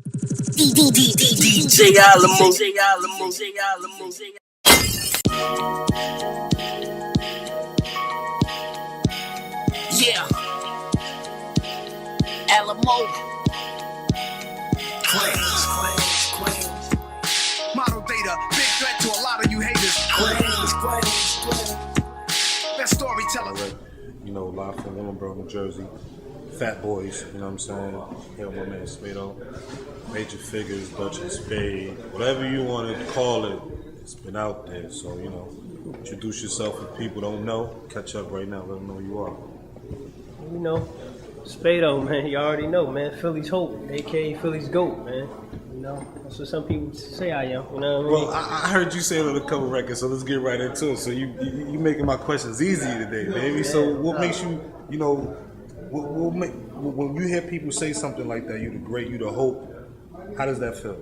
DJ Alamo. Yeah. Alamo. Queens. Model data, big threat to a lot of you haters. Best storyteller. You know, live from Willingboro, New Jersey. Fat Boys, you know what I'm saying? Here with my man Spade. Major Figgas, Dutch and Spade, whatever you want to call it, it's been out there. So, you know, introduce yourself if people don't know. Catch up right now, let them know who you are. You know, Spado, man, you already know, man. Philly's Hope, aka Philly's Goat, man. You know, that's what some people say I am. You know what I mean? Well, I heard you say it on a couple records, so let's get right into it. So you making my questions easy today, baby. Yeah, So what makes you, you know, when you hear people say something like that, you the great, you the hope, how does that feel?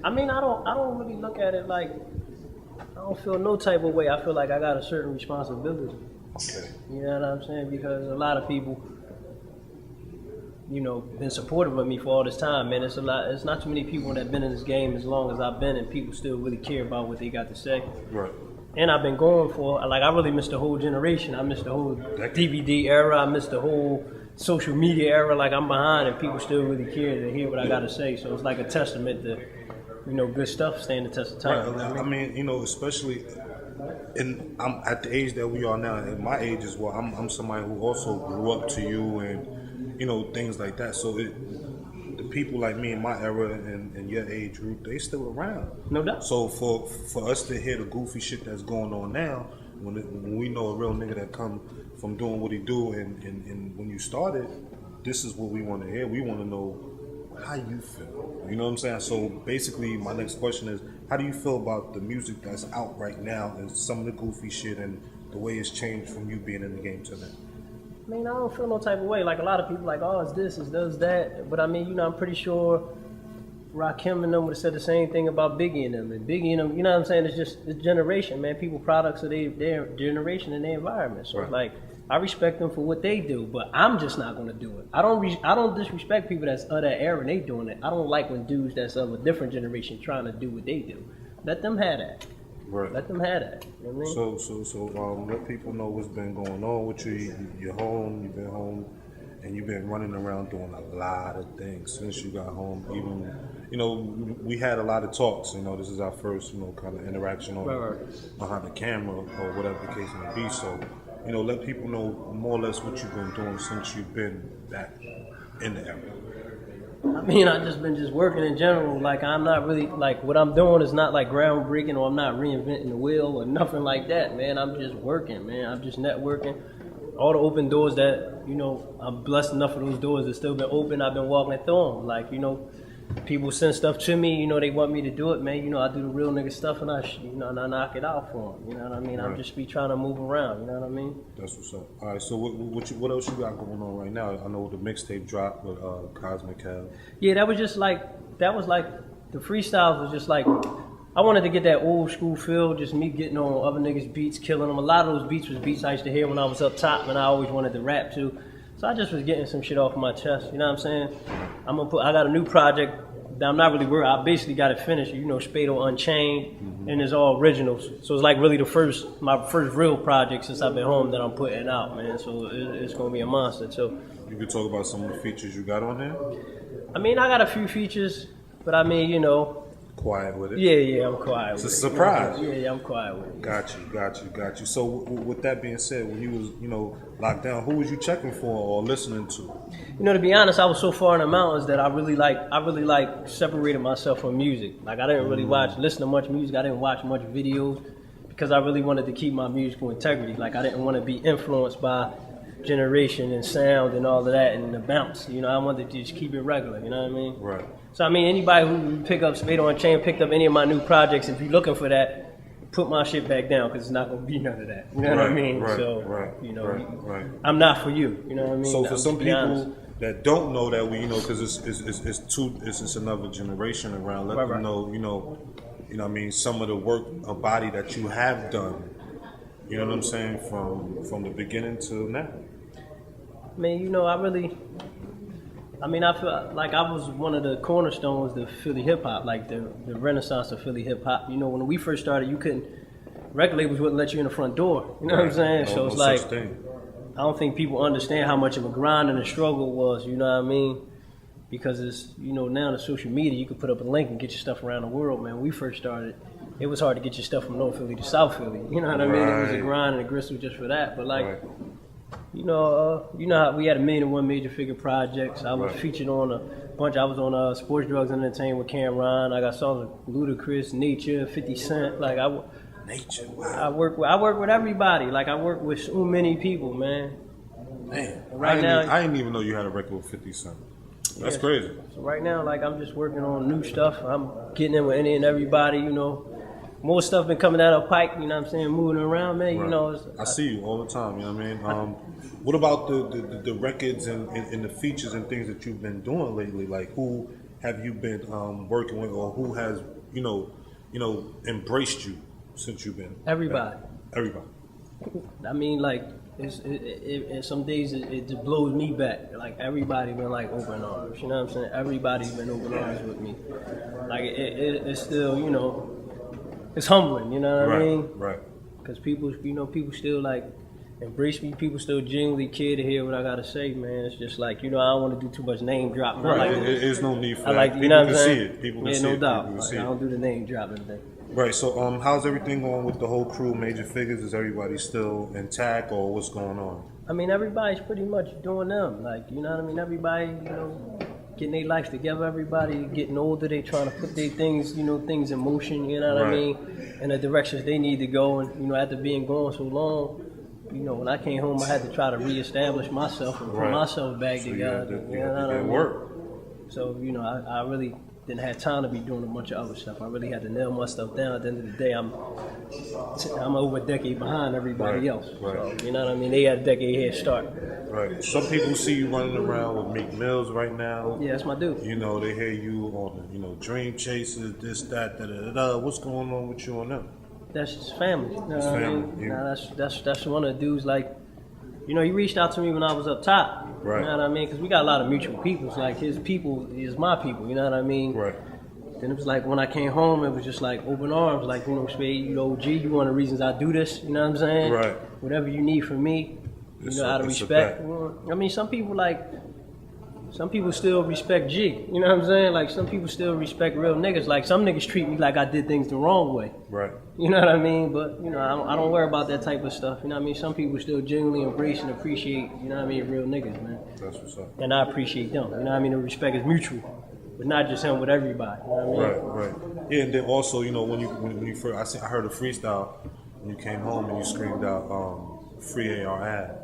I mean, I don't really look at it like, I don't feel no type of way. I feel like I got a certain responsibility. Okay. You know what I'm saying? Because a lot of people, you know, been supportive of me for all this time, man. It's not too many people that have been in this game as long as I've been, and people still really care about what they got to say. Right. And I've been going for, like, I really missed the whole generation. I missed the whole DVD era. I missed the whole social media era. Like, I'm behind, and people still really care to hear what I got to say. So it's like a testament to, you know, good stuff stand the test of time. Right. I mean, you know, especially, and I'm at the age that we are now, and my age as well. I'm somebody who also grew up to you, and you know, things like that. So the people like me in my era and your age group, they still around. No doubt. So for us to hear the goofy shit that's going on now, when we know a real nigga that come from doing what he do, and when you started, this is what we want to hear. We want to know how you feel. You know what I'm saying? So basically, my next question is, how do you feel about the music that's out right now and some of the goofy shit and the way it's changed from you being in the game to now? I mean, I don't feel no type of way. Like, a lot of people like, oh, it's this, it's does that. But I mean, you know, I'm pretty sure Rakim and them would have said the same thing about Biggie and them. And Biggie and them, you know what I'm saying? It's just the generation, man. People products of their generation and their environment. So, right. Like, I respect them for what they do, but I'm just not gonna do it. I don't disrespect people that's of that era and they doing it. I don't like when dudes that's of a different generation trying to do what they do. Let them have that. Right. Let them have that. You know what I mean? So let people know what's been going on with you. You're home. You've been home, and you've been running around doing a lot of things since you got home. Even, you know, we had a lot of talks. You know, this is our first, you know, kind of interaction on behind the camera or whatever the case may be. So, you know, let people know more or less what you've been doing since you've been back in the area. I mean, I've just been working in general. Like, I'm not really, like, what I'm doing is not like groundbreaking, or I'm not reinventing the wheel or nothing like that, man. I'm just working, man. I'm just networking. All the open doors that, you know, I'm blessed enough for those doors that still been open. I've been walking through them. Like, you know, people send stuff to me, you know, they want me to do it, man. You know, I do the real nigga stuff, and I knock it out for them. You know what I mean? Right. I'm just be trying to move around. You know what I mean? That's what's up. All right. So what else you got going on right now? I know the mixtape dropped with Cosmic Hell. Yeah, that was like the freestyles was just like, I wanted to get that old school feel, just me getting on other niggas' beats, killing them. A lot of those beats was beats I used to hear when I was up top, and I always wanted to rap to. So I just was getting some shit off my chest, you know what I'm saying? I got a new project that I'm not really worried. I basically got it finished, you know, Spado Unchained, and it's all originals. So it's like really my first real project since I've been home that I'm putting out, man. So it's gonna be a monster. So you could talk about some of the features you got on there? I mean, I got a few features, but I mean, you know. Quiet with it? Yeah, I'm quiet with it. It's a surprise. Yeah, I'm quiet with it. Got you. So with that being said, when you was, you know, locked down, who was you checking for or listening to? You know, to be honest, I was so far in the mountains that I really separated myself from music. Like, I didn't really listen to much music. I didn't watch much videos because I really wanted to keep my musical integrity. Like, I didn't want to be influenced by generation and sound and all of that and the bounce. You know, I wanted to just keep it regular. You know what I mean? Right. So I mean, anybody who pick up Spade on Chain, picked up any of my new projects, if you're looking for that, put my shit back down because it's not gonna be none of that. You know what I mean? You know, I'm not for you. You know what I mean? So for some people that don't know that, you know, because it's another generation around. Let them know, you know what I mean, some of the work or body that you have done. You know what I'm saying, from the beginning to now. I mean, you know, I mean, I feel like I was one of the cornerstones of Philly hip hop, like the renaissance of Philly hip hop. You know, when we first started, you couldn't, record labels wouldn't let you in the front door. You know what I'm saying? So it's like, I don't think people understand how much of a grind and a struggle it was, you know what I mean? Because it's, you know, now the social media, you can put up a link and get your stuff around the world, man. When we first started, it was hard to get your stuff from North Philly to South Philly. You know what I mean? It was a grind and a gristle just for that. But like, you know how we had 1,000,001 major figure projects. I was featured on a bunch. I was on Sports, Drugs, and Entertainment with Cameron. I got songs with Ludacris, Nature, 50 Cent. Like Nature. I work with everybody. Like I work with so many people, man. Man, right now, I didn't even know you had a record with 50 Cent. That's crazy. So right now, like I'm just working on new stuff. I'm getting in with any and everybody, you know. More stuff been coming out of Pike, you know what I'm saying, moving around, man. You know, I see you all the time, you know what I mean? What about the records and the features and things that you've been doing lately? Like, who have you been working with, or who has, you know, embraced you since you've been? Everybody. Back? Everybody. I mean, like, it's some days it just blows me back. Like, everybody been, like, open arms, you know what I'm saying? Everybody's been open arms with me. Like, it's still, you know, it's humbling, you know what I mean? Right. Because people, you know, people still, like, embrace me. People still genuinely care to hear what I got to say, man. It's just like, you know, I don't want to do too much name dropping. Right, there's no need for that. Like, People you know what can I'm saying? see it. People can yeah, see no it. doubt. Like, I don't do the name dropping thing. Right, so how's everything going with the whole crew, Major Figgas? Is everybody still intact, or what's going on? I mean, everybody's pretty much doing them. Like, you know what I mean? Everybody, you know, getting their lives together. Everybody getting older. They trying to put their things, you know, things in motion, you know what I mean? In the directions they need to go. And, you know, after being gone so long, you know, when I came home, I had to try to reestablish myself and put myself back together. You know what I mean? So, you know, I really didn't have time to be doing a bunch of other stuff. I really had to nail my stuff down. At the end of the day, I'm over a decade behind everybody else. So, you know what I mean? They had a decade head start. Right. Some people see you running around with Meek Mills right now. Yeah, that's my dude. You know, they hear you on, you know, Dream Chasers, this, that, da. What's going on with you on them? That's just family. You know it's what family. I mean? Nah, that's one of the dudes, like, you know, he reached out to me when I was up top. Right. You know what I mean? Because we got a lot of mutual people. It's like his people is my people. You know what I mean? Right. Then it was like when I came home, it was just like open arms. Like, you know, Spade, you know, G, you one of the reasons I do this. You know what I'm saying? Right. Whatever you need from me, you know, out of respect. I mean, some people still respect G. You know what I'm saying? Like, some people still respect real niggas. Like, some niggas treat me like I did things the wrong way. Right. You know what I mean? But, you know, I don't worry about that type of stuff. You know what I mean? Some people still genuinely embrace and appreciate, you know what I mean, real niggas, man. That's what's up. And I appreciate them. You know what I mean? The respect is mutual. But not just him, with everybody. You know what I mean? Right. Yeah, and then also, you know, when you first, I heard a freestyle when you came home and you screamed out, "Free AR ad."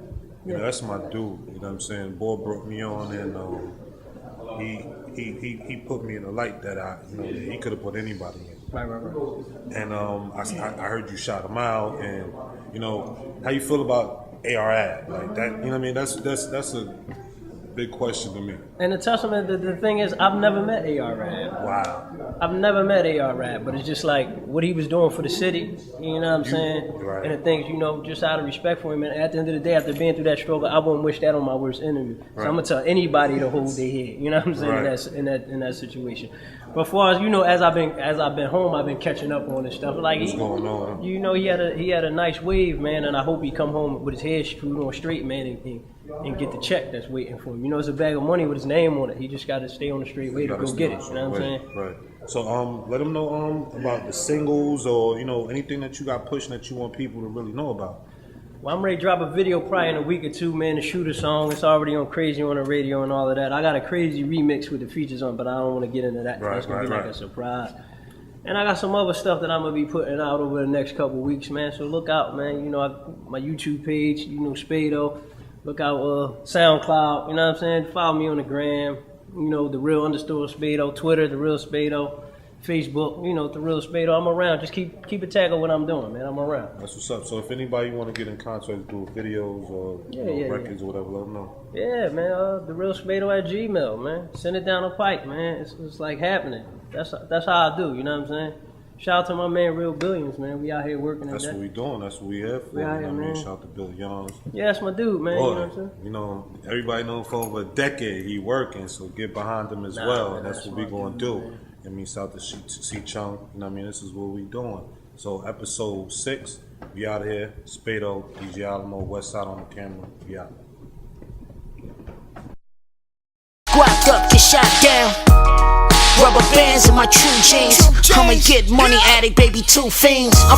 You know, that's my dude. You know what I'm saying? Boy brought me on, and he put me in a light that he could have put anybody in. Right. And I heard you shout him out, and you know, how you feel about AR ad like that? You know what I mean? That's a big question to me. And the testament, the thing is, I've never met AR Rad. Wow. I've never met AR Rad, but it's just like what he was doing for the city, you know what I'm saying? Right. And the things, you know, just out of respect for him. And at the end of the day, after being through that struggle, I wouldn't wish that on my worst enemy. So I'm gonna tell anybody to hold their head, you know what I'm saying? In that situation. But as far as, you know, as I've been home, I've been catching up on this stuff. Like, what's going on? You know, he had a nice wave, man, and I hope he come home with his head screwed on straight, man, and get the check that's waiting for him. You know, it's a bag of money with his name on it. He just got to stay on the straight way to go get it. You know what I'm saying? Right. So let them know about the singles, or, you know, anything that you got pushing that you want people to really know about. Well, I'm ready to drop a video probably in a week or two, man, to shoot a song. It's already on Crazy on the radio and all of that. I got a Crazy remix with the features on, but I don't want to get into that. That's going to be like a surprise. And I got some other stuff that I'm going to be putting out over the next couple weeks, man. So look out, man. You know, my YouTube page, you know, Spado. Look out, SoundCloud, you know what I'm saying? Follow me on the gram, you know, the real _Spado, Twitter, the real Spado, Facebook, you know, the real Spado. I'm around. Just keep a tag of what I'm doing, man. I'm around. That's what's up. So if anybody want to get in contact, do videos or records or whatever, let them know. Yeah, man. The real Spado at Gmail, man. Send it down the pipe, man. It's like happening. That's how I do. You know what I'm saying? Shout out to my man Real Billions, man. We out here working. That's what we doing. That's what we here for. We out here, I mean, man. shout out to Bill Youngs. Yeah, that's my dude, man. Boy, You know what I'm saying? you know, everybody know him for over a decade. He working, so get behind him as well. Man, And that's what we my gonna dude, do. man. I mean, shout out to C Chung. You know what I mean? This is what we doing. So episode 6, we out here. Spade, DJ Alamo, West Side on the camera. We out. Squapped up, get shot down. Rubber bands in my true jeans. I'ma get money addict, baby, 2 fiends. I'm